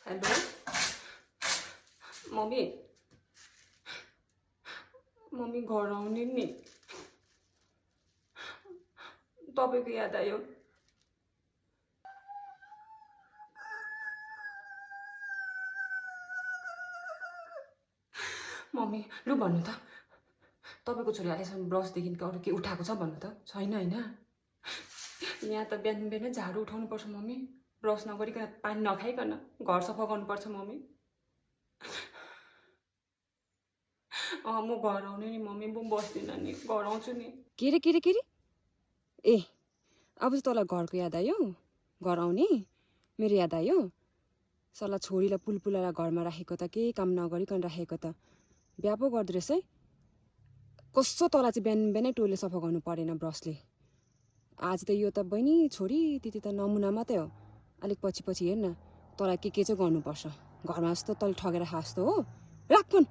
hello mummy mummy घर आउने नि तपाईँको याद आयो मम्मी लु भन्नु त तपाईँको छोरी अहिलेसम्म ब्रसदेखि अरू के उठाएको छ भन्नु त छैन होइन यहाँ त बिहान बिहानै झाडु उठाउनुपर्छ मम्मी ब्रस नगरिकन पानी नखाइकन घर सफा गर्नुपर्छ मम्मी म घर आउने नि मम्मी म बस्दिनँ नि घर आउँछु नि के रे ए अब चाहिँ तँलाई घरको याद आयो घर आउने मेरो याद आयो सल्लाह छोरीलाई पुलपुलालाई घरमा राखेको त केही काम नगरिकन राखेको त बिहा पो गर्दो रहेछ है कस्तो तँलाई चाहिँ बिहान बिहानै टोइलेट सफा गर्नु परेन ब्रसले आज त यो त बहिनी छोरी त्यति त नमुना मात्रै हो अलिक पछि पछि हेर्न तँलाई के चाहिँ गर्नुपर्छ घरमा जस्तो तँले ठगेर खास्तो हो राख फोन